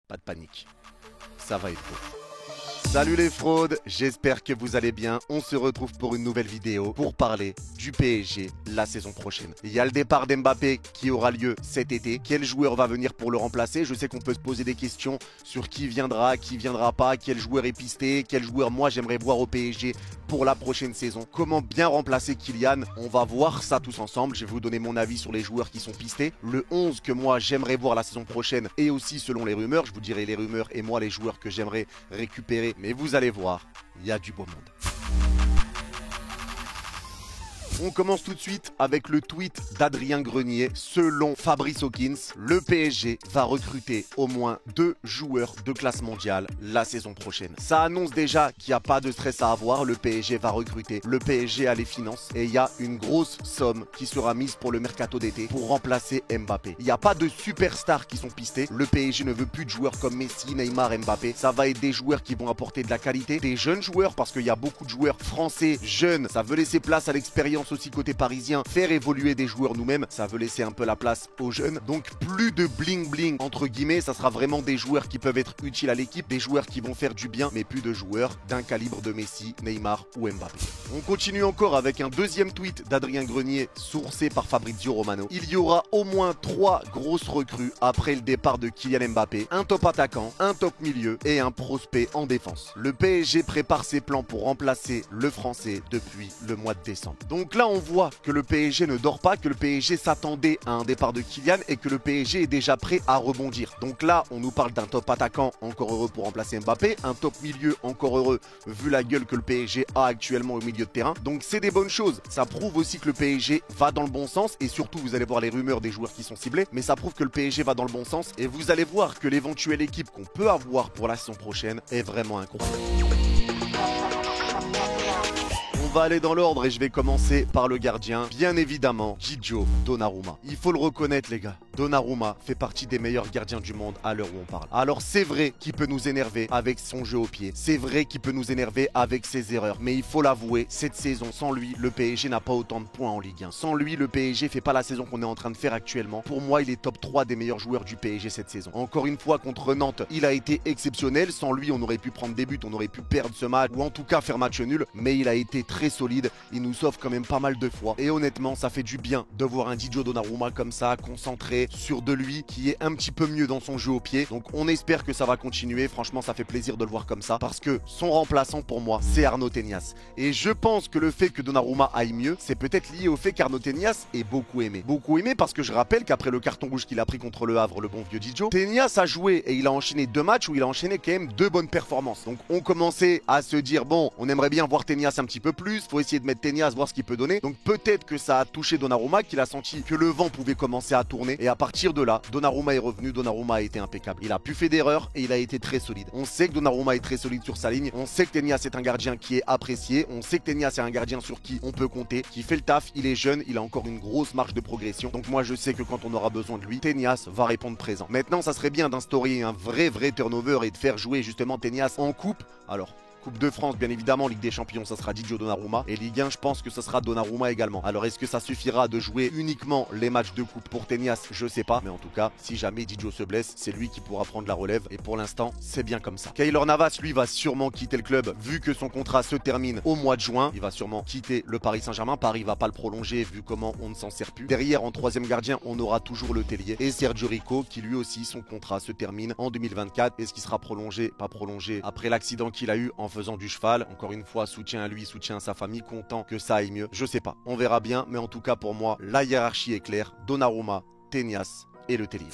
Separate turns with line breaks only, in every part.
pas de panique. Ça va être beau. Salut les fraudes, j'espère que vous allez bien. On se retrouve pour une nouvelle vidéo pour parler du PSG la saison prochaine. Il y a le départ d'Mbappé qui aura lieu cet été. Quel joueur va venir pour le remplacer? Je sais qu'on peut se poser des questions sur qui viendra pas, quel joueur est pisté, quel joueur moi j'aimerais voir au PSG pour la prochaine saison. Comment bien remplacer Kylian? On va voir ça tous ensemble. Je vais vous donner mon avis sur les joueurs qui sont pistés. Le 11 que moi j'aimerais voir la saison prochaine et aussi selon les rumeurs. Je vous dirai les rumeurs et moi les joueurs que j'aimerais récupérer. Mais vous allez voir, il y a du beau monde. On commence tout de suite avec le tweet d'Adrien Grenier. Selon Fabrice Hawkins, le PSG va recruter au moins 2 joueurs de classe mondiale la saison prochaine. Ça annonce déjà qu'il n'y a pas de stress à avoir. Le PSG va recruter, le PSG a les finances et il y a une grosse somme qui sera mise pour le mercato d'été pour remplacer Mbappé. Il n'y a pas de superstars qui sont pistés. Le PSG ne veut plus de joueurs comme Messi, Neymar, Mbappé. Ça va être des joueurs qui vont apporter de la qualité, des jeunes joueurs parce qu'il y a beaucoup de joueurs français jeunes. Ça veut laisser place à l'expérience aussi côté parisien, faire évoluer des joueurs nous-mêmes, ça veut laisser un peu la place aux jeunes. Donc plus de bling bling entre guillemets, ça sera vraiment des joueurs qui peuvent être utiles à l'équipe, des joueurs qui vont faire du bien, mais plus de joueurs d'un calibre de Messi, Neymar ou Mbappé. On continue encore avec un deuxième tweet d'Adrien Grenier sourcé par Fabrizio Romano. Il y aura au moins 3 grosses recrues après le départ de Kylian Mbappé, un top attaquant, un top milieu et un prospect en défense. Le PSG prépare ses plans pour remplacer le français depuis le mois de décembre. Donc là on voit que le PSG ne dort pas, que le PSG s'attendait à un départ de Kylian et que le PSG est déjà prêt à rebondir. Donc là, on nous parle d'un top attaquant, encore heureux pour remplacer Mbappé, un top milieu, encore heureux vu la gueule que le PSG a actuellement au milieu de terrain. Donc c'est des bonnes choses. Ça prouve aussi que le PSG va dans le bon sens et surtout, vous allez voir les rumeurs des joueurs qui sont ciblés, mais ça prouve que le PSG va dans le bon sens et vous allez voir que l'éventuelle équipe qu'on peut avoir pour la saison prochaine est vraiment incroyable. On va aller dans l'ordre et je vais commencer par le gardien, bien évidemment, Gigio Donnarumma. Il faut le reconnaître les gars, Donnarumma fait partie des meilleurs gardiens du monde à l'heure où on parle. Alors c'est vrai qu'il peut nous énerver avec son jeu au pied, c'est vrai qu'il peut nous énerver avec ses erreurs, mais il faut l'avouer, cette saison, sans lui, le PSG n'a pas autant de points en Ligue 1. Sans lui, le PSG fait pas la saison qu'on est en train de faire actuellement. Pour moi, il est top 3 des meilleurs joueurs du PSG cette saison. Encore une fois, contre Nantes, il a été exceptionnel. Sans lui, on aurait pu prendre des buts, on aurait pu perdre ce match, ou en tout cas faire match nul, mais il a été très solide, il nous sauve quand même pas mal de fois et honnêtement ça fait du bien de voir un Gigio Donnarumma comme ça, concentré sur de lui qui est un petit peu mieux dans son jeu au pied. Donc on espère que ça va continuer, franchement ça fait plaisir de le voir comme ça parce que son remplaçant pour moi c'est Arnaud Tenias et je pense que le fait que Donnarumma aille mieux c'est peut-être lié au fait qu'Arnaud Tenias est beaucoup aimé parce que je rappelle qu'après le carton rouge qu'il a pris contre le Havre, le bon vieux Gigio, Tenias a joué et il a enchaîné 2 matchs où il a enchaîné quand même 2 bonnes performances. Donc on commençait à se dire bon, on aimerait bien voir Tenias un petit peu plus, faut essayer de mettre Tenias, voir ce qu'il peut donner. Donc peut-être que ça a touché Donnarumma, qu'il a senti que le vent pouvait commencer à tourner et à partir de là, Donnarumma est revenu, Donnarumma a été impeccable. Il a pu faire d'erreurs et il a été très solide. On sait que Donnarumma est très solide sur sa ligne, on sait que Tenias est un gardien qui est apprécié, on sait que Tenias est un gardien sur qui on peut compter, qui fait le taf, il est jeune, il a encore une grosse marge de progression. Donc moi je sais que quand on aura besoin de lui, Tenias va répondre présent. Maintenant ça serait bien d'instaurer un vrai turnover et de faire jouer justement Tenias en coupe. Alors Coupe de France, bien évidemment, Ligue des Champions, ça sera Gigio Donnarumma. Et Ligue 1, je pense que ça sera Donnarumma également. Alors, est-ce que ça suffira de jouer uniquement les matchs de coupe pour Tenias? Je sais pas. Mais en tout cas, si jamais Gigio se blesse, c'est lui qui pourra prendre la relève. Et pour l'instant, c'est bien comme ça. Keylor Navas, lui, va sûrement quitter le club vu que son contrat se termine au mois de juin. Il va sûrement quitter le Paris Saint-Germain. Paris va pas le prolonger vu comment on ne s'en sert plus. Derrière, en 3e gardien, on aura toujours le Tellier et Sergio Rico qui lui aussi, son contrat se termine en 2024. Est-ce qu'il sera prolongé? Pas prolongé après l'accident qu'il a eu en faisant du cheval. Encore une fois, soutien à lui, soutien à sa famille, content que ça aille mieux. Je sais pas, on verra bien, mais en tout cas pour moi, la hiérarchie est claire. Donnarumma, Tenias et le Tellier.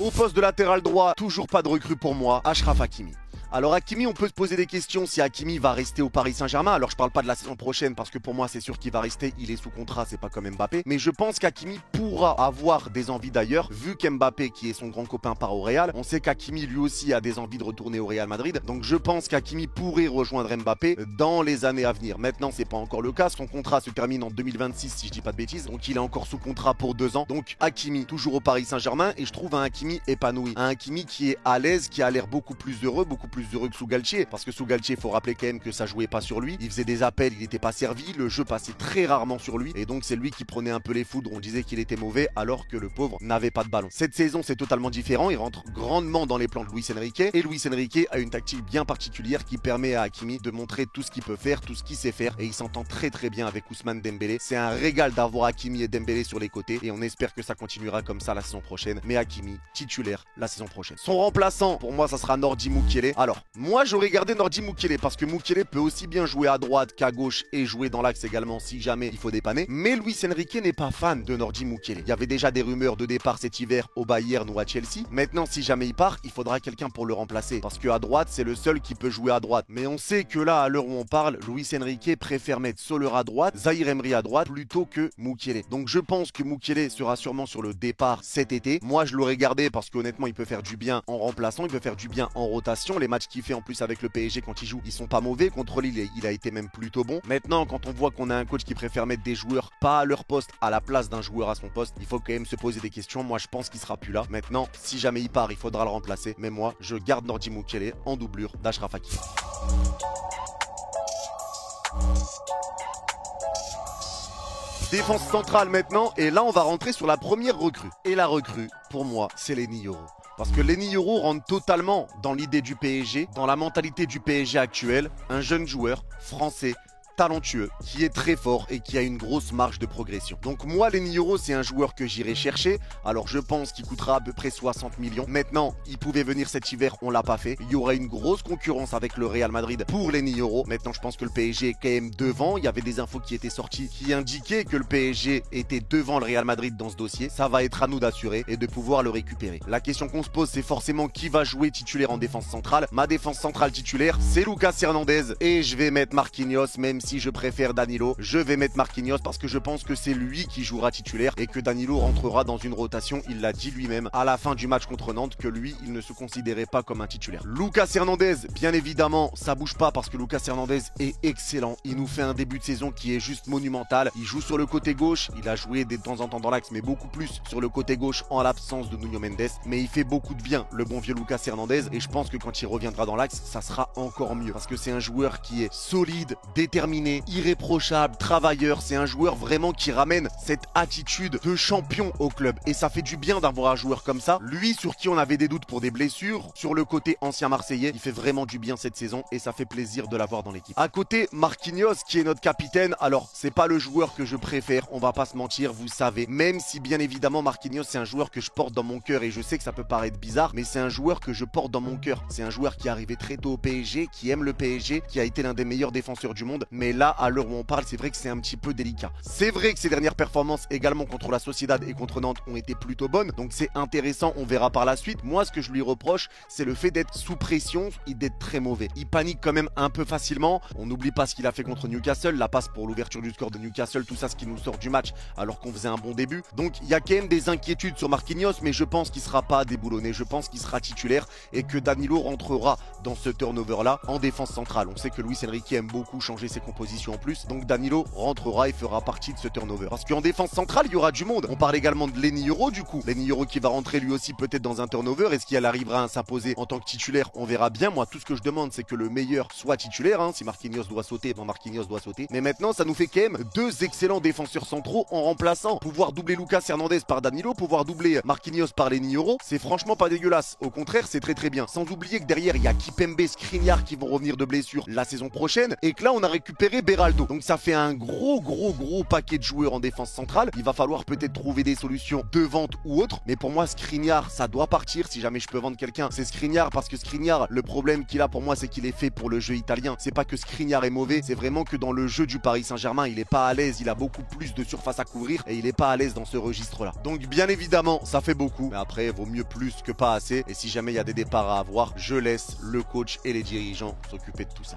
Au poste de latéral droit, toujours pas de recrue pour moi, Achraf Hakimi. Alors Hakimi, on peut se poser des questions si Hakimi va rester au Paris Saint-Germain. Alors je parle pas de la saison prochaine parce que pour moi c'est sûr qu'il va rester, il est sous contrat, c'est pas comme Mbappé. Mais je pense qu'Hakimi pourra avoir des envies d'ailleurs, vu qu'Mbappé qui est son grand copain part au Real. On sait qu'Hakimi lui aussi a des envies de retourner au Real Madrid. Donc je pense qu'Hakimi pourrait rejoindre Mbappé dans les années à venir. Maintenant c'est pas encore le cas, son contrat se termine en 2026 si je dis pas de bêtises. Donc il est encore sous contrat pour 2 ans. Donc Hakimi toujours au Paris Saint-Germain et je trouve un Hakimi épanoui. Un Hakimi qui est à l'aise, qui a l'air beaucoup plus heureux, beaucoup plus plus heureux que sous Galtier, parce que sous Galtier, faut rappeler quand même que ça jouait pas sur lui. Il faisait des appels, il n'était pas servi, le jeu passait très rarement sur lui, et donc c'est lui qui prenait un peu les foudres. On disait qu'il était mauvais, alors que le pauvre n'avait pas de ballon. Cette saison, c'est totalement différent. Il rentre grandement dans les plans de Luis Enrique, et Luis Enrique a une tactique bien particulière qui permet à Hakimi de montrer tout ce qu'il peut faire, tout ce qu'il sait faire, et il s'entend très très bien avec Ousmane Dembélé. C'est un régal d'avoir Hakimi et Dembélé sur les côtés, et on espère que ça continuera comme ça la saison prochaine. Mais Hakimi, titulaire la saison prochaine. Son remplaçant, pour moi, ça sera Nordi Mukiele. Alors, moi, j'aurais gardé Nordi Mukiele, parce que Mukiele peut aussi bien jouer à droite qu'à gauche, et jouer dans l'axe également si jamais il faut dépanner. Mais Luis Enrique n'est pas fan de Nordi Mukiele. Il y avait déjà des rumeurs de départ cet hiver au Bayern ou à Chelsea. Maintenant, si jamais il part, il faudra quelqu'un pour le remplacer, parce qu'à droite, c'est le seul qui peut jouer à droite. Mais on sait que là, à l'heure où on parle, Luis Enrique préfère mettre Soler à droite, Zahir Emery à droite, plutôt que Mukiele. Donc je pense que Mukiele sera sûrement sur le départ cet été. Moi, je l'aurais gardé parce qu'honnêtement, il peut faire du bien en remplaçant, il peut faire du bien en rotation. Les matchs qu'il fait en plus avec le PSG quand il joue, ils sont pas mauvais. Contre Lille, il a été même plutôt bon. Maintenant, quand on voit qu'on a un coach qui préfère mettre des joueurs pas à leur poste, à la place d'un joueur à son poste, il faut quand même se poser des questions. Moi, je pense qu'il sera plus là. Maintenant, si jamais il part, il faudra le remplacer. Mais moi, je garde Nordi Mukiele en doublure d'Achraf Hakimi. Défense centrale maintenant, et là on va rentrer sur la première recrue. Et la recrue, pour moi, c'est Leny Yoro. Parce que Leny Yoro rentre totalement dans l'idée du PSG, dans la mentalité du PSG actuel. Un jeune joueur français, talentueux, qui est très fort et qui a une grosse marge de progression. Donc moi, Leny Yoro, c'est un joueur que j'irai chercher. Alors je pense qu'il coûtera à peu près 60 millions. Maintenant, il pouvait venir cet hiver, on l'a pas fait. Il y aura une grosse concurrence avec le Real Madrid pour Leny Yoro. Maintenant, je pense que le PSG est quand même devant. Il y avait des infos qui étaient sorties qui indiquaient que le PSG était devant le Real Madrid dans ce dossier. Ça va être à nous d'assurer et de pouvoir le récupérer. La question qu'on se pose, c'est forcément qui va jouer titulaire en défense centrale. Ma défense centrale titulaire, c'est Lucas Hernandez, et je vais mettre Marquinhos, même si je préfère Danilo. Je vais mettre Marquinhos parce que je pense que c'est lui qui jouera titulaire et que Danilo rentrera dans une rotation. Il l'a dit lui-même à la fin du match contre Nantes que lui, il ne se considérait pas comme un titulaire. Lucas Hernandez, bien évidemment, ça bouge pas parce que Lucas Hernandez est excellent. Il nous fait un début de saison qui est juste monumental. Il joue sur le côté gauche. Il a joué de temps en temps dans l'axe, mais beaucoup plus sur le côté gauche en l'absence de Nuno Mendes. Mais il fait beaucoup de bien, le bon vieux Lucas Hernandez. Et je pense que quand il reviendra dans l'axe, ça sera encore mieux parce que c'est un joueur qui est solide, déterminé, irréprochable, travailleur. C'est un joueur vraiment qui ramène cette attitude de champion au club. Et ça fait du bien d'avoir un joueur comme ça. Lui, sur qui on avait des doutes pour des blessures, sur le côté ancien Marseillais, il fait vraiment du bien cette saison et ça fait plaisir de l'avoir dans l'équipe. À côté, Marquinhos, qui est notre capitaine. Alors, c'est pas le joueur que je préfère, on va pas se mentir, vous savez. Même si, bien évidemment, Marquinhos, c'est un joueur que je porte dans mon cœur et je sais que ça peut paraître bizarre, mais c'est un joueur que je porte dans mon cœur. C'est un joueur qui est arrivé très tôt au PSG, qui aime le PSG, qui a été l'un des meilleurs défenseurs du monde. Mais là, à l'heure où on parle, c'est vrai que c'est un petit peu délicat. C'est vrai que ses dernières performances également contre la Sociedad et contre Nantes ont été plutôt bonnes, donc c'est intéressant, on verra par la suite. Moi, ce que je lui reproche, c'est le fait d'être sous pression et d'être très mauvais. Il panique quand même un peu facilement. On n'oublie pas ce qu'il a fait contre Newcastle, la passe pour l'ouverture du score de Newcastle, tout ça, ce qui nous sort du match alors qu'on faisait un bon début. Donc il y a quand même des inquiétudes sur Marquinhos, mais je pense qu'il sera pas déboulonné. Je pense qu'il sera titulaire et que Danilo rentrera dans ce turnover-là en défense centrale. On sait que Luis Enrique aime beaucoup changer ses compositions en plus, donc Danilo rentrera et fera partie de ce turnover. Parce qu'en défense centrale, il y aura du monde. On parle également de Leny Yoro du coup. Leny Yoro qui va rentrer lui aussi peut-être dans un turnover. Est-ce qu'il arrivera à s'imposer en tant que titulaire? On verra bien. Moi, tout ce que je demande, c'est que le meilleur soit titulaire. Si Marquinhos doit sauter, ben Marquinhos doit sauter. Mais maintenant, ça nous fait quand même deux excellents défenseurs centraux en remplaçant. Pouvoir doubler Lucas Hernandez par Danilo, pouvoir doubler Marquinhos par Leny Yoro, c'est franchement pas dégueulasse. Au contraire, c'est très très bien. Sans oublier que derrière, il y a Kipembe, Skriniar qui vont revenir de blessure la saison prochaine et que là, on a récupéré Beraldo. Donc ça fait un gros paquet de joueurs en défense centrale. Il va falloir peut-être trouver des solutions de vente ou autre. Mais pour moi, Skriniar, ça doit partir. Si jamais je peux vendre quelqu'un, c'est Skriniar, parce que Skriniar, le problème qu'il a pour moi, c'est qu'il est fait pour le jeu italien. C'est pas que Skriniar est mauvais, c'est vraiment que dans le jeu du Paris Saint-Germain, il est pas à l'aise. Il a beaucoup plus de surface à couvrir et il est pas à l'aise dans ce registre-là. Donc bien évidemment, ça fait beaucoup. Mais après, vaut mieux plus que pas assez. Et si jamais il y a des départs à avoir, je laisse le coach et les dirigeants s'occuper de tout ça.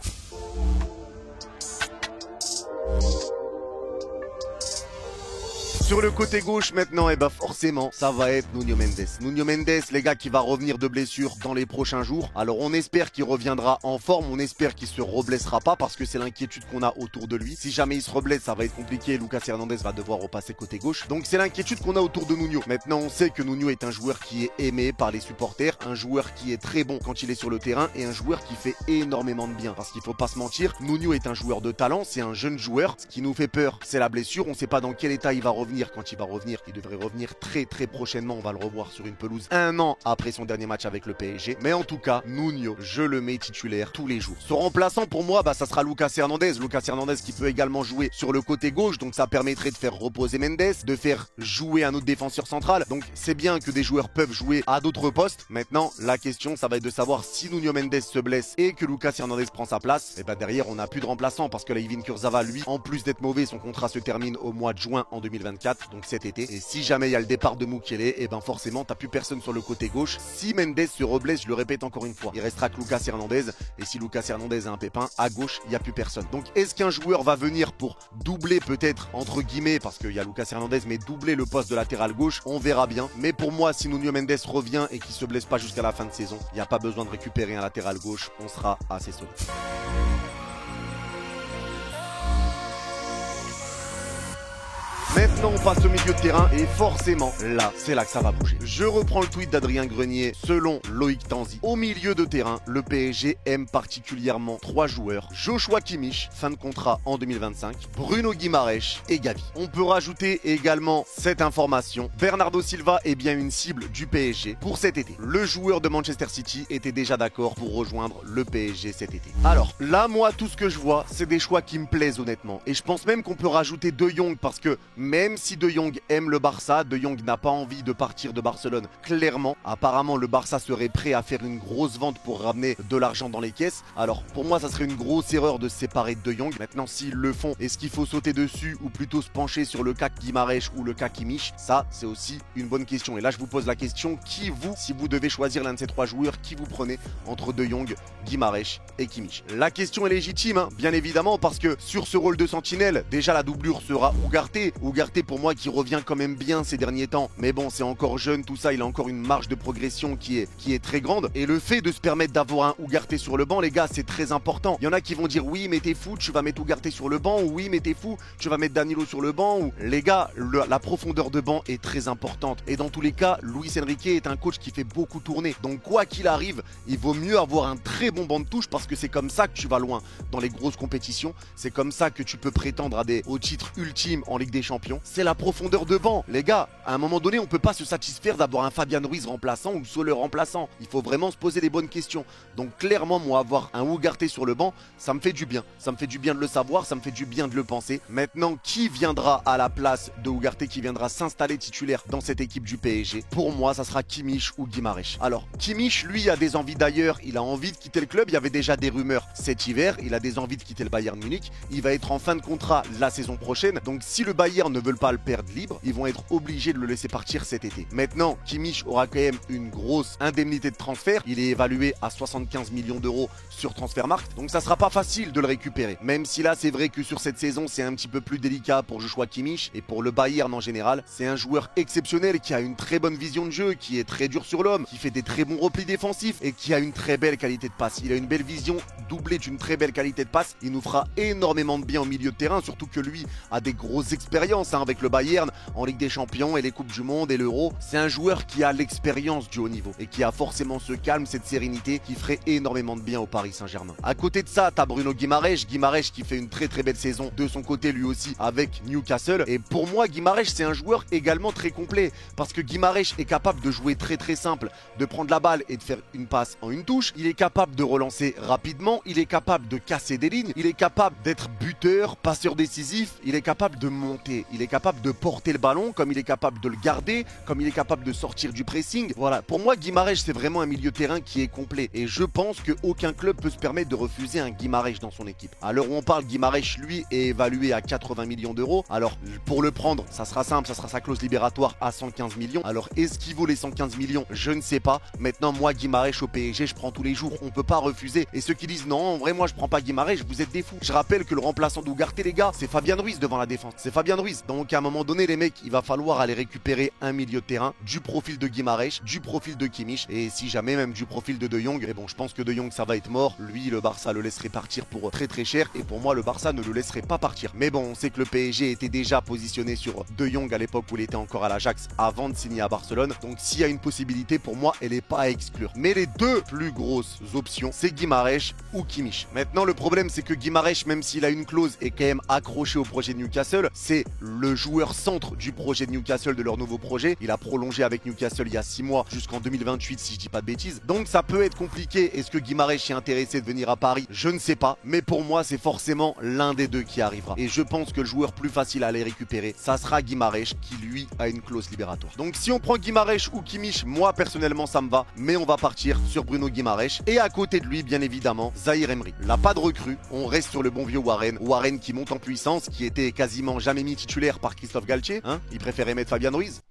Sur le côté gauche maintenant, et bah forcément, ça va être Nuno Mendes. Nuno Mendes, les gars, qui va revenir de blessure dans les prochains jours. Alors on espère qu'il reviendra en forme, on espère qu'il se reblessera pas parce que c'est l'inquiétude qu'on a autour de lui. Si jamais il se reblesse, ça va être compliqué. Lucas Hernandez va devoir repasser côté gauche. Donc c'est l'inquiétude qu'on a autour de Nuno. Maintenant, on sait que Nuno est un joueur qui est aimé par les supporters, un joueur qui est très bon quand il est sur le terrain et un joueur qui fait énormément de bien. Parce qu'il faut pas se mentir, Nuno est un joueur de talent, c'est un jeune joueur. Ce qui nous fait peur, c'est la blessure. On sait pas dans quel état il va revenir quand il va revenir. Il devrait revenir très prochainement. On va le revoir sur une pelouse 1 an après son dernier match avec le PSG. Mais en tout cas, Nuno, je le mets titulaire tous les jours. Son remplaçant pour moi, ça sera Lucas Hernandez. Lucas Hernandez qui peut également jouer sur le côté gauche. Donc ça permettrait de faire reposer Mendes, de faire jouer un autre défenseur central. Donc c'est bien que des joueurs peuvent jouer à d'autres postes. Maintenant, la question, ça va être de savoir si Nuno Mendes se blesse et que Lucas Hernandez prend sa place. Et derrière, on n'a plus de remplaçant parce que là, Layvin Kurzawa, lui, en plus d'être mauvais, son contrat se termine au mois de juin en 2024. Donc cet été. Et si jamais il y a le départ de Mukiele, et forcément t'as plus personne sur le côté gauche. Si Mendes se reblesse, je le répète encore une fois, il restera que Lucas Hernandez. Et si Lucas Hernandez a un pépin, à gauche, il n'y a plus personne. Donc est-ce qu'un joueur va venir pour doubler peut-être, entre guillemets, parce qu'il y a Lucas Hernandez, mais doubler le poste de latéral gauche? On verra bien. Mais pour moi, si Nuno Mendes revient et qu'il se blesse pas jusqu'à la fin de saison, il n'y a pas besoin de récupérer un latéral gauche. On sera assez solide. Maintenant, on passe au milieu de terrain et forcément, là, c'est là que ça va bouger. Je reprends le tweet d'Adrien Grenier. Selon Loïc Tanzi, au milieu de terrain, le PSG aime particulièrement 3 joueurs. Joshua Kimmich, fin de contrat en 2025. Bruno Guimaraes et Gavi. On peut rajouter également cette information. Bernardo Silva est bien une cible du PSG pour cet été. Le joueur de Manchester City était déjà d'accord pour rejoindre le PSG cet été. Alors, là, moi, tout ce que je vois, c'est des choix qui me plaisent honnêtement. Et je pense même qu'on peut rajouter De Jong parce que même si De Jong aime le Barça, De Jong n'a pas envie de partir de Barcelone. Clairement, apparemment, le Barça serait prêt à faire une grosse vente pour ramener de l'argent dans les caisses. Alors, pour moi, ça serait une grosse erreur de se séparer de De Jong. Maintenant, s'ils le font, est-ce qu'il faut sauter dessus ou plutôt se pencher sur le cas Guimaraes ou le cas Kimmich? Ça, c'est aussi une bonne question. Et là, je vous pose la question, qui vous, si vous devez choisir l'un de ces 3 joueurs, qui vous prenez entre De Jong, Guimaraes et Kimmich? La question est légitime, hein, bien évidemment, parce que sur ce rôle de sentinelle, déjà la doublure sera Ugarte. Ugarte, pour moi, qui revient quand même bien ces derniers temps. Mais bon, c'est encore jeune, tout ça, il a encore une marge de progression qui est très grande. Et le fait de se permettre d'avoir un Ugarte sur le banc, les gars, c'est très important. Il y en a qui vont dire, oui, mais t'es fou, tu vas mettre Ugarte sur le banc, ou oui, mais t'es fou, tu vas mettre Danilo sur le banc, ou... Les gars, la profondeur de banc est très importante. Et dans tous les cas, Luis Enrique est un coach qui fait beaucoup tourner. Donc, quoi qu'il arrive, il vaut mieux avoir un très bon banc de touche parce que c'est comme ça que tu vas loin dans les grosses compétitions. C'est comme ça que tu peux prétendre au titre ultime en Ligue des Champions. C'est la profondeur de banc. Les gars, à un moment donné, on peut pas se satisfaire d'avoir un Fabian Ruiz remplaçant ou Soler remplaçant. Il faut vraiment se poser les bonnes questions. Donc clairement, moi, avoir un Ugarte sur le banc, ça me fait du bien. Ça me fait du bien de le savoir, ça me fait du bien de le penser. Maintenant, qui viendra à la place de Ugarte, qui viendra s'installer titulaire dans cette équipe du PSG? Pour moi, ça sera Kimmich ou Guimaraes. Alors, Kimmich, lui, a des envies d'ailleurs. Il a envie de quitter le club. Il y avait déjà des rumeurs cet hiver. Il a des envies de quitter le Bayern Munich. Il va être en fin de contrat la saison prochaine. Donc, si le Bayern ne veut pas le perdre libre, ils vont être obligés de le laisser partir cet été. Maintenant, Kimmich aura quand même une grosse indemnité de transfert. Il est évalué à 75 millions d'euros sur Transfermarkt. Donc ça sera pas facile de le récupérer. Même si là, c'est vrai que sur cette saison, c'est un petit peu plus délicat pour Joshua Kimmich et pour le Bayern en général. C'est un joueur exceptionnel qui a une très bonne vision de jeu, qui est très dur sur l'homme, qui fait des très bons replis défensifs et qui a une très belle qualité de passe. Il a une belle vision doublée d'une très belle qualité de passe. Il nous fera énormément de bien au milieu de terrain, surtout que lui a des grosses expériences avec le Bayern en Ligue des Champions et les Coupes du Monde et l'Euro. C'est un joueur qui a l'expérience du haut niveau et qui a forcément ce calme, cette sérénité qui ferait énormément de bien au Paris Saint-Germain. À côté de ça, t'as Bruno Guimaraes qui fait une très belle saison de son côté lui aussi avec Newcastle. Et pour moi, Guimaraes, c'est un joueur également très complet parce que Guimaraes est capable de jouer très simple, de prendre la balle et de faire une passe en une touche. Il est capable de relancer rapidement, il est capable de casser des lignes, il est capable d'être buteur, passeur décisif, il est capable de monter, il est capable de porter le ballon, comme il est capable de le garder, comme il est capable de sortir du pressing. Voilà, pour moi, Guimaraes, c'est vraiment un milieu de terrain qui est complet. Et je pense qu'aucun club peut se permettre de refuser un Guimaraes dans son équipe. À l'heure où on parle, Guimaraes, lui, est évalué à 80 millions d'euros. Alors, pour le prendre, ça sera simple, ça sera sa clause libératoire à 115 millions. Alors, est-ce qu'il vaut les 115 millions? Je ne sais pas. Maintenant, moi, Guimaraes au PSG, je prends tous les jours. On peut pas refuser. Et ceux qui disent non, en vrai, moi, je prends pas Guimaraes, vous êtes des fous. Je rappelle que le remplaçant d'Ugarte, les gars, c'est Fabian Ruiz devant la défense. C'est Fabian Ruiz. Donc, Donc à un moment donné, les mecs, il va falloir aller récupérer un milieu de terrain, du profil de Guimarães, du profil de Kimmich, et si jamais même du profil de De Jong. Et bon, je pense que De Jong, ça va être mort. Lui, le Barça le laisserait partir pour très très cher, et pour moi, le Barça ne le laisserait pas partir. Mais bon, on sait que le PSG était déjà positionné sur De Jong à l'époque où il était encore à l'Ajax avant de signer à Barcelone. Donc s'il y a une possibilité, pour moi, elle n'est pas à exclure. Mais les deux plus grosses options, c'est Guimarães ou Kimmich. Maintenant, le problème, c'est que Guimarães, même s'il a une clause, est quand même accroché au projet de Newcastle. C'est le joueur centre du projet de Newcastle, de leur nouveau projet. Il a prolongé avec Newcastle il y a 6 mois jusqu'en 2028, si je dis pas de bêtises. Donc ça peut être compliqué. Est-ce que Guimarães est intéressé de venir à Paris? Je ne sais pas. Mais pour moi, c'est forcément l'un des deux qui arrivera. Et je pense que le joueur plus facile à aller récupérer, ça sera Guimarães, qui lui a une clause libératoire. Donc si on prend Guimarães ou Kimmich, moi personnellement ça me va. Mais on va partir sur Bruno Guimarães. Et à côté de lui, bien évidemment, Zahir Emery. Là, pas de recrue. On reste sur le bon vieux Warren. Warren qui monte en puissance, qui était quasiment jamais mis titulaire par Christophe Galtier. Il préférait mettre Fabian Ruiz.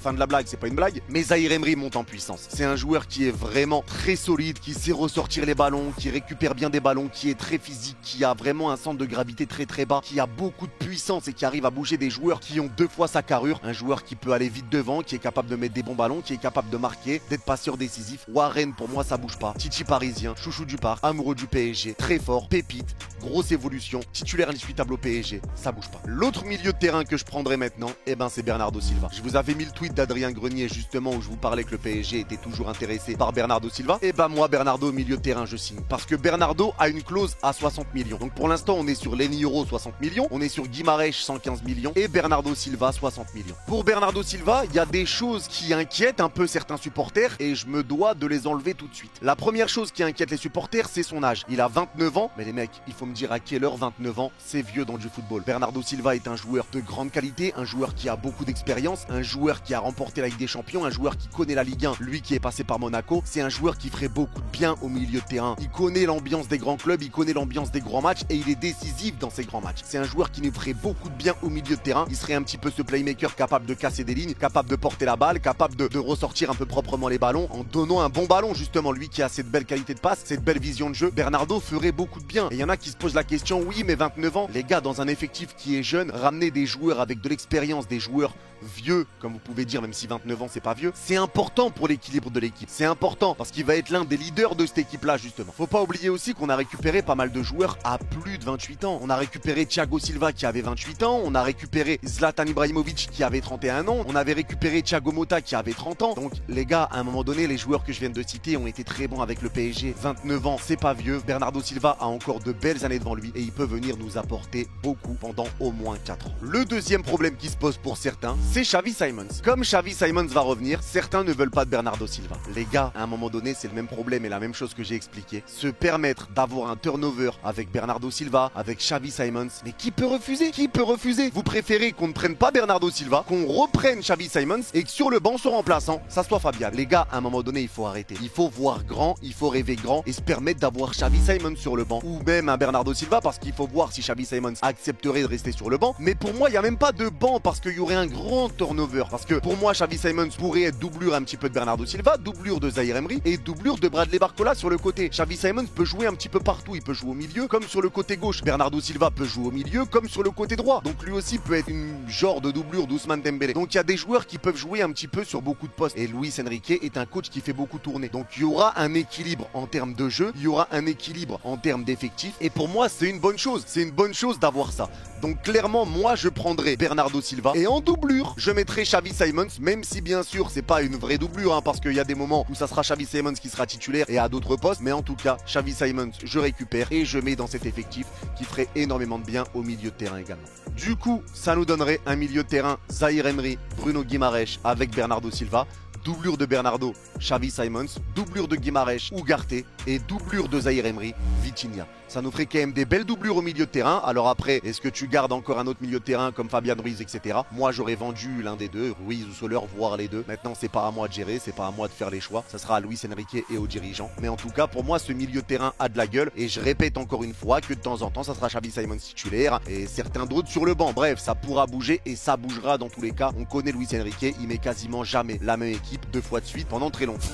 Fin de la blague, c'est pas une blague. Mais Zahir Emery monte en puissance. C'est un joueur qui est vraiment très solide, qui sait ressortir les ballons, qui récupère bien des ballons, qui est très physique, qui a vraiment un centre de gravité très très bas, qui a beaucoup de puissance et qui arrive à bouger des joueurs qui ont 2 fois sa carrure. Un joueur qui peut aller vite devant, qui est capable de mettre des bons ballons, qui est capable de marquer, d'être passeur décisif. Warren, pour moi, ça bouge pas. Titi parisien, chouchou du parc, amoureux du PSG, très fort, pépite, grosse évolution, titulaire indiscutable au PSG, ça bouge pas. L'autre milieu de terrain que je prendrai maintenant, c'est Bernardo Silva. Je vous avais mis le tweet d'Adrien Grenier justement où je vous parlais que le PSG était toujours intéressé par Bernardo Silva. Moi Bernardo au milieu de terrain je signe parce que Bernardo a une clause à 60 millions. Donc pour l'instant on est sur Lenny Euro 60 millions, on est sur Guimarães 115 millions et Bernardo Silva 60 millions. Pour Bernardo Silva, il y a des choses qui inquiètent un peu certains supporters et je me dois de les enlever tout de suite. La première chose qui inquiète les supporters, c'est son âge. Il a 29 ans, mais les mecs, il faut me dire à quelle heure 29 ans, c'est vieux dans du football. Bernardo Silva est un joueur de grande qualité, un joueur qui a beaucoup d'expérience, un joueur qui a remporté la Ligue des Champions, un joueur qui connaît la Ligue 1, lui qui est passé par Monaco. C'est un joueur qui ferait beaucoup de bien au milieu de terrain. Il connaît l'ambiance des grands clubs, il connaît l'ambiance des grands matchs et il est décisif dans ces grands matchs. C'est un joueur qui nous ferait beaucoup de bien au milieu de terrain. Il serait un petit peu ce playmaker capable de casser des lignes, capable de porter la balle, capable de ressortir un peu proprement les ballons en donnant un bon ballon justement. Lui qui a cette belle qualité de passe, cette belle vision de jeu, Bernardo ferait beaucoup de bien. Et il y en a qui se posent la question, oui mais 29 ans, les gars, dans un effectif qui est jeune, ramener des joueurs avec de l'expérience, des joueurs vieux, comme vous pouvez dire, même si 29 ans c'est pas vieux, c'est important pour l'équilibre de l'équipe. C'est important parce qu'il va être l'un des leaders de cette équipe là justement. Faut pas oublier aussi qu'on a récupéré pas mal de joueurs à plus de 28 ans. On a récupéré Thiago Silva qui avait 28 ans, on a récupéré Zlatan Ibrahimovic qui avait 31 ans, on avait récupéré Thiago Motta qui avait 30 ans. Donc les gars, à un moment donné, les joueurs que je viens de citer ont été très bons avec le PSG. 29 ans, c'est pas vieux. Bernardo Silva a encore de belles années devant lui et il peut venir nous apporter beaucoup pendant au moins 4 ans. Le deuxième problème qui se pose pour certains, c'est Xavi Simons. Comme Xavi Simons va revenir, certains ne veulent pas de Bernardo Silva. Les gars, à un moment donné, c'est le même problème et la même chose que j'ai expliqué. Se permettre d'avoir un turnover avec Bernardo Silva, avec Xavi Simons, mais qui peut refuser? Qui peut refuser? Vous préférez qu'on ne prenne pas Bernardo Silva, qu'on reprenne Xavi Simons et que sur le banc, son remplaçant, ça soit Fabian. Les gars, à un moment donné, il faut arrêter. Il faut voir grand, il faut rêver grand et se permettre d'avoir Xavi Simons sur le banc ou même un Bernardo Silva parce qu'il faut voir si Xavi Simons accepterait de rester sur le banc. Mais pour moi, il n'y a même pas de banc parce qu'il y aurait un grand turnover. Parce que pour moi, Xavi Simons pourrait être doublure un petit peu de Bernardo Silva, doublure de Zahir Emery et doublure de Bradley Barcola sur le côté. Xavi Simons peut jouer un petit peu partout. Il peut jouer au milieu comme sur le côté gauche. Bernardo Silva peut jouer au milieu comme sur le côté droit. Donc lui aussi peut être une genre de doublure d'Ousmane Dembélé. Donc il y a des joueurs qui peuvent jouer un petit peu sur beaucoup de postes. Et Luis Enrique est un coach qui fait beaucoup tourner. Donc il y aura un équilibre en termes de jeu. Il y aura un équilibre en termes d'effectifs. Et pour moi, c'est une bonne chose. C'est une bonne chose d'avoir ça. Donc clairement, moi, je prendrai Bernardo Silva. Et en doublure, je mettrai Xavi Simons. Même si bien sûr, c'est pas une vraie doublure. Parce qu'il y a des moments où ça sera Xavi Simons qui sera titulaire et à d'autres postes. Mais en tout cas, Xavi Simons, je récupère et je mets dans cet effectif qui ferait énormément de bien au milieu de terrain également. Du coup, ça nous donnerait un milieu de terrain Zahir Emery, Bruno Guimarães avec Bernardo Silva. Doublure de Bernardo, Xavi Simons, doublure de Guimarães, Ugarte et doublure de Zahir Emery, Vitinha. Ça nous ferait quand même des belles doublures au milieu de terrain. Alors après, est-ce que tu gardes encore un autre milieu de terrain comme Fabian Ruiz, etc. Moi, j'aurais vendu l'un des deux, Ruiz ou Soler, voire les deux. Maintenant, c'est pas à moi de gérer, c'est pas à moi de faire les choix. Ça sera à Luis Enrique et aux dirigeants. Mais en tout cas, pour moi, ce milieu de terrain a de la gueule. Et je répète encore une fois que de temps en temps, ça sera Xavi Simons titulaire et certains d'autres sur le banc. Bref, ça pourra bouger et ça bougera dans tous les cas. On connaît Luis Enrique, il met quasiment jamais la même équipe 2 fois de suite pendant très longtemps.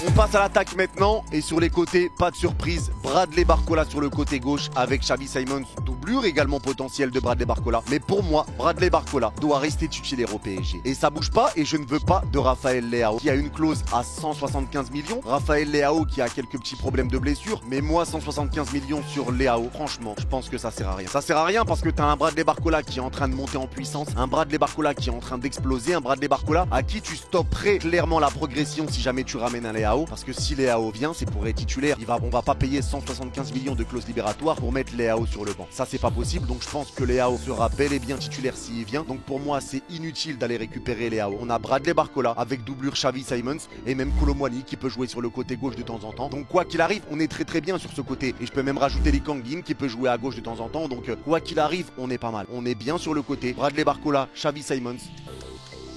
On passe à l'attaque maintenant. Et sur les côtés, pas de surprise. Bradley Barcola sur le côté gauche avec Xavi Simons. Doublure également potentielle de Bradley Barcola. Mais pour moi, Bradley Barcola doit rester titulaire au PSG. Et ça bouge pas. Et je ne veux pas de Raphaël Leao qui a une clause à 175 millions. Raphaël Leao qui a quelques petits problèmes de blessure. Mais moi, 175 millions sur Leao, franchement, je pense que ça sert à rien. Ça sert à rien parce que t'as un Bradley Barcola qui est en train de monter en puissance. Un Bradley Barcola qui est en train d'exploser. Un Bradley Barcola à qui tu stopperais clairement la progression si jamais tu ramènes un Leao. Parce que si Leao vient, c'est pour être titulaire. On va pas payer 175 millions de clause libératoire pour mettre Leao sur le banc. Ça, c'est pas possible. Donc je pense que Leao sera bel et bien titulaire s'il vient. Donc pour moi, c'est inutile d'aller récupérer Leao. On a Bradley Barcola avec doublure Xavi Simons et même Kolo Muani qui peut jouer sur le côté gauche de temps en temps. Donc quoi qu'il arrive, on est très bien sur ce côté. Et je peux même rajouter Lee Kang-in qui peut jouer à gauche de temps en temps. Donc quoi qu'il arrive, on est pas mal. On est bien sur le côté. Bradley Barcola, Xavi Simons.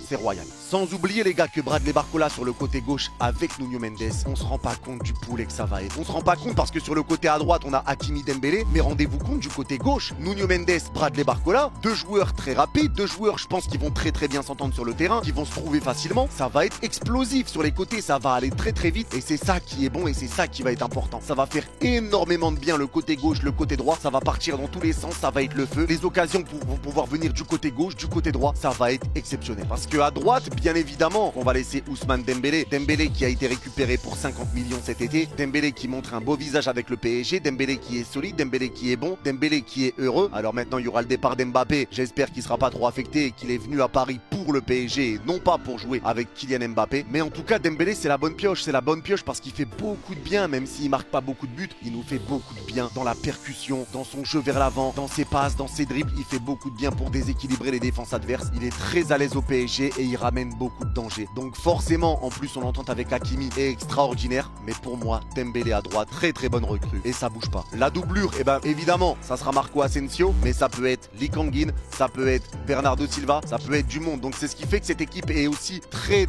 C'est royal. Sans oublier les gars que Bradley Barcola sur le côté gauche avec Nuno Mendes, on se rend pas compte du poulet que ça va être. On se rend pas compte parce que sur le côté à droite on a Hakimi Dembélé, mais rendez-vous compte du côté gauche, Nuno Mendes, Bradley Barcola, deux joueurs très rapides, deux joueurs je pense qui vont très bien s'entendre sur le terrain, qui vont se trouver facilement, ça va être explosif sur les côtés, ça va aller très vite et c'est ça qui est bon et c'est ça qui va être important. Ça va faire énormément de bien le côté gauche, le côté droit, ça va partir dans tous les sens, ça va être le feu. Les occasions vont pouvoir venir du côté gauche, du côté droit, ça va être exceptionnel. Parce que à droite, bien évidemment, on va laisser Ousmane Dembélé. Dembélé qui a été récupéré pour 50 millions cet été. Dembélé qui montre un beau visage avec le PSG. Dembélé qui est solide. Dembélé qui est bon. Dembélé qui est heureux. Alors maintenant, il y aura le départ d'Mbappé. J'espère qu'il ne sera pas trop affecté et qu'il est venu à Paris pour le PSG et non pas pour jouer avec Kylian Mbappé. Mais en tout cas, Dembélé, c'est la bonne pioche. C'est la bonne pioche parce qu'il fait beaucoup de bien. Même s'il marque pas beaucoup de buts, il nous fait beaucoup de bien dans la percussion, dans son jeu vers l'avant, dans ses passes, dans ses dribbles. Il fait beaucoup de bien pour déséquilibrer les défenses adverses. Il est très à l'aise au PSG et il ramène beaucoup de danger. Donc forcément, en plus, son entente avec Hakimi est extraordinaire. Mais pour moi, Dembélé à droite, très bonne recrue. Et ça bouge pas. La doublure, eh ben évidemment, ça sera Marco Asensio. Mais ça peut être Lee Kang-in, ça peut être Bernardo Silva, ça peut être du monde. Donc c'est ce qui fait que cette équipe est aussi très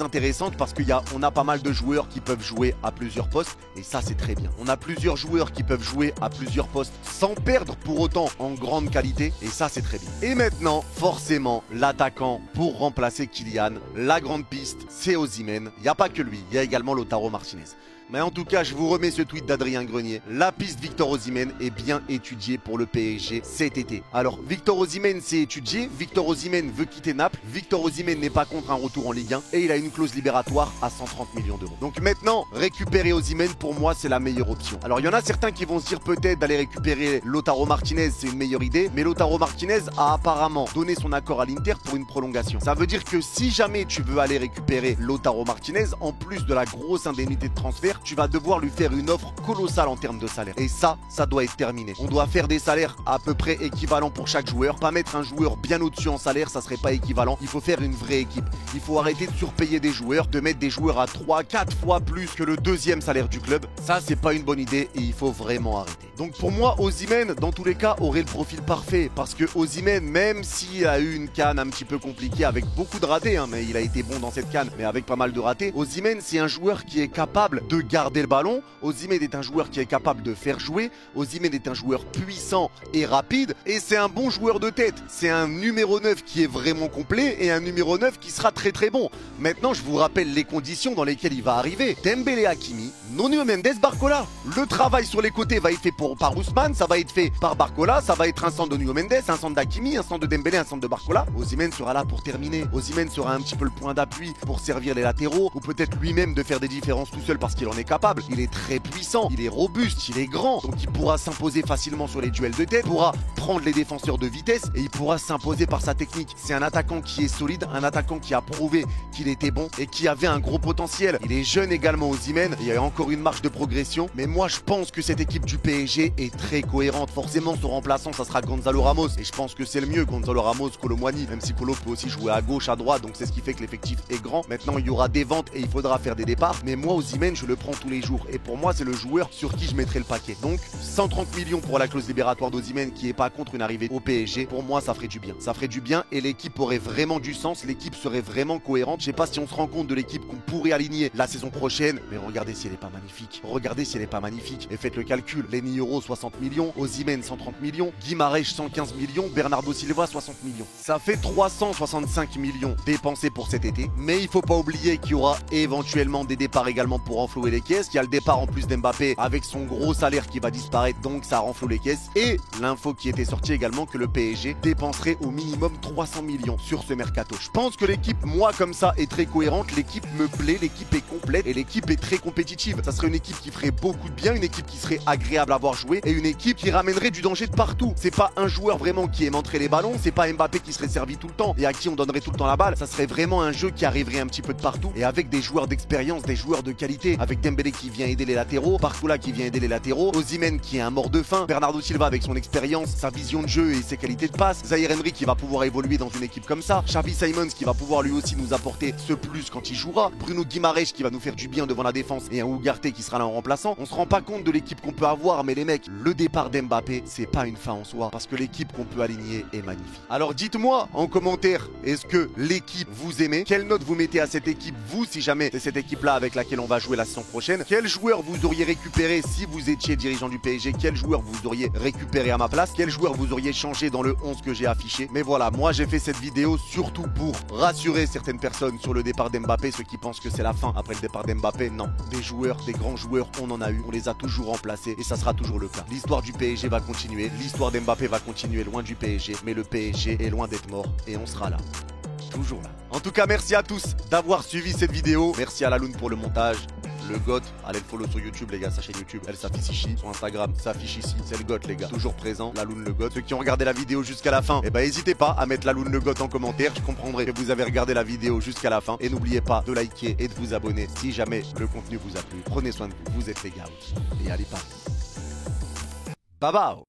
intéressante parce qu'on a pas mal de joueurs qui peuvent jouer à plusieurs postes. Et ça, c'est très bien. On a plusieurs joueurs qui peuvent jouer à plusieurs postes sans perdre pour autant en grande qualité. Et ça, c'est très bien. Et maintenant, forcément, l'attaquant pour remplacer Kylian, la grande piste, c'est Osimhen. Il n'y a pas que lui, il y a également Lautaro Martinez. Mais en tout cas, je vous remets ce tweet d'Adrien Grenier. La piste Victor Osimhen est bien étudiée pour le PSG cet été. Alors, Victor Osimhen s'est étudié. Victor Osimhen veut quitter Naples. Victor Osimhen n'est pas contre un retour en Ligue 1. Et il a une clause libératoire à 130 millions d'euros. Donc maintenant, récupérer Osimhen, pour moi, c'est la meilleure option. Alors, il y en a certains qui vont se dire peut-être d'aller récupérer Lautaro Martinez, c'est une meilleure idée. Mais Lautaro Martinez a apparemment donné son accord à l'Inter pour une prolongation. Ça veut dire que si jamais tu veux aller récupérer Lautaro Martinez, en plus de la grosse indemnité de transfert, tu vas devoir lui faire une offre colossale en termes de salaire. Et ça doit être terminé. On doit faire des salaires à peu près équivalents pour chaque joueur. Pas mettre un joueur bien au-dessus en salaire, ça serait pas équivalent. Il faut faire une vraie équipe. Il faut arrêter de surpayer des joueurs, de mettre des joueurs à 3-4 fois plus que le deuxième salaire du club. Ça, c'est pas une bonne idée et il faut vraiment arrêter. Donc pour moi, Osimhen, dans tous les cas, aurait le profil parfait. Parce que Osimhen, même s'il a eu une CAN un petit peu compliquée avec beaucoup de ratés, mais il a été bon dans cette CAN, mais avec pas mal de ratés, Osimhen, c'est un joueur qui est capable de garder le ballon. Osimhen est un joueur qui est capable de faire jouer. Osimhen est un joueur puissant et rapide. Et c'est un bon joueur de tête. C'est un numéro 9 qui est vraiment complet et un numéro 9 qui sera très bon. Maintenant, je vous rappelle les conditions dans lesquelles il va arriver. Dembélé, Hakimi, Nuno Mendes, Barcola. Le travail sur les côtés va être fait par Ousmane, ça va être fait par Barcola, ça va être un centre de Nuno Mendes, un centre d'Hakimi, un centre de Dembélé, un centre de Barcola. Osimhen sera là pour terminer. Osimhen sera un petit peu le point d'appui pour servir les latéraux ou peut-être lui-même de faire des différences tout seul parce qu'il en est capable. Il est très puissant, il est robuste, il est grand, donc il pourra s'imposer facilement sur les duels de tête, pourra prendre les défenseurs de vitesse et il pourra s'imposer par sa technique. C'est un attaquant qui est solide, un attaquant qui a prouvé qu'il était bon et qui avait un gros potentiel. Il est jeune également, Osimhen, il y a encore une marge de progression, mais moi je pense que cette équipe du PSG est très cohérente. Forcément, son remplaçant, ça sera Gonzalo Ramos et je pense que c'est le mieux, Gonzalo Ramos, Kolo Muani, même si Kolo peut aussi jouer à gauche, à droite, donc c'est ce qui fait que l'effectif est grand. Maintenant, il y aura des ventes et il faudra faire des départs, mais moi, Osimhen, je le prends tous les jours et pour moi, c'est le joueur sur qui je mettrai le paquet. Donc 130 millions pour la clause libératoire d'Osimhen qui est pas contre une arrivée au PSG. Pour moi, ça ferait du bien. Ça ferait du bien et l'équipe aurait vraiment du sens. L'équipe serait vraiment cohérente. Je sais pas si on se rend compte de l'équipe qu'on pourrait aligner la saison prochaine, mais regardez si elle est pas pas magnifique. Regardez si elle est pas magnifique. Et faites le calcul. Lenny Euro 60 millions, Osimhen 130 millions, Guimarães 115 millions, Bernardo Silva 60 millions. Ça fait 365 millions dépensés pour cet été. Mais il faut pas oublier qu'il y aura éventuellement des départs également pour renflouer les caisses. Il y a le départ en plus d'Mbappé avec son gros salaire qui va disparaître, donc ça renfloue les caisses. Et l'info qui était sortie également que le PSG dépenserait au minimum 300 millions sur ce mercato. Je pense que l'équipe, moi comme ça, est très cohérente. L'équipe me plaît, l'équipe est complète et l'équipe est très compétitive. Ça serait une équipe qui ferait beaucoup de bien, une équipe qui serait agréable à voir jouer et une équipe qui ramènerait du danger de partout. C'est pas un joueur vraiment qui aimanterait les ballons, c'est pas Mbappé qui serait servi tout le temps et à qui on donnerait tout le temps la balle. Ça serait vraiment un jeu qui arriverait un petit peu de partout et avec des joueurs d'expérience, des joueurs de qualité, avec Dembélé qui vient aider les latéraux, Barcola qui vient aider les latéraux, Osimhen qui est un mort de faim, Bernardo Silva avec son expérience, sa vision de jeu et ses qualités de passe, Zaïre Emery qui va pouvoir évoluer dans une équipe comme ça, Xavi Simons qui va pouvoir lui aussi nous apporter ce plus quand il jouera, Bruno Guimarães qui va nous faire du bien devant la défense et un Ugarte qui sera là en remplaçant. On se rend pas compte de l'équipe qu'on peut avoir, mais les mecs, le départ d'Mbappé, c'est pas une fin en soi parce que l'équipe qu'on peut aligner est magnifique. Alors dites-moi en commentaire, est-ce que l'équipe vous aimez? Quelle note vous mettez à cette équipe, vous, si jamais c'est cette équipe-là avec laquelle on va jouer la saison prochaine? Quel joueur vous auriez récupéré si vous étiez dirigeant du PSG? Quel joueur vous auriez récupéré à ma place? Quel joueur vous auriez changé dans le 11 que j'ai affiché? Mais voilà, moi j'ai fait cette vidéo surtout pour rassurer certaines personnes sur le départ d'Mbappé, ceux qui pensent que c'est la fin après le départ d'Mbappé. Non, des joueurs, des grands joueurs, on en a eu, on les a toujours remplacés et ça sera toujours le cas. L'histoire du PSG va continuer, l'histoire d'Mbappé va continuer loin du PSG, mais le PSG est loin d'être mort et on sera là. Toujours là. En tout cas, merci à tous d'avoir suivi cette vidéo. Merci à Laloun pour le montage. Le GOAT, allez le follow sur YouTube les gars, sa chaîne YouTube, elle s'affiche ici, sur Instagram, s'affiche ici, c'est le GOAT les gars, toujours présent, Laloun le GOAT. Ceux qui ont regardé la vidéo jusqu'à la fin, n'hésitez pas à mettre Laloun le GOAT en commentaire, je comprendrai que vous avez regardé la vidéo jusqu'à la fin. Et n'oubliez pas de liker et de vous abonner si jamais le contenu vous a plu. Prenez soin de vous, vous êtes les gars, et allez pas. Bye bye.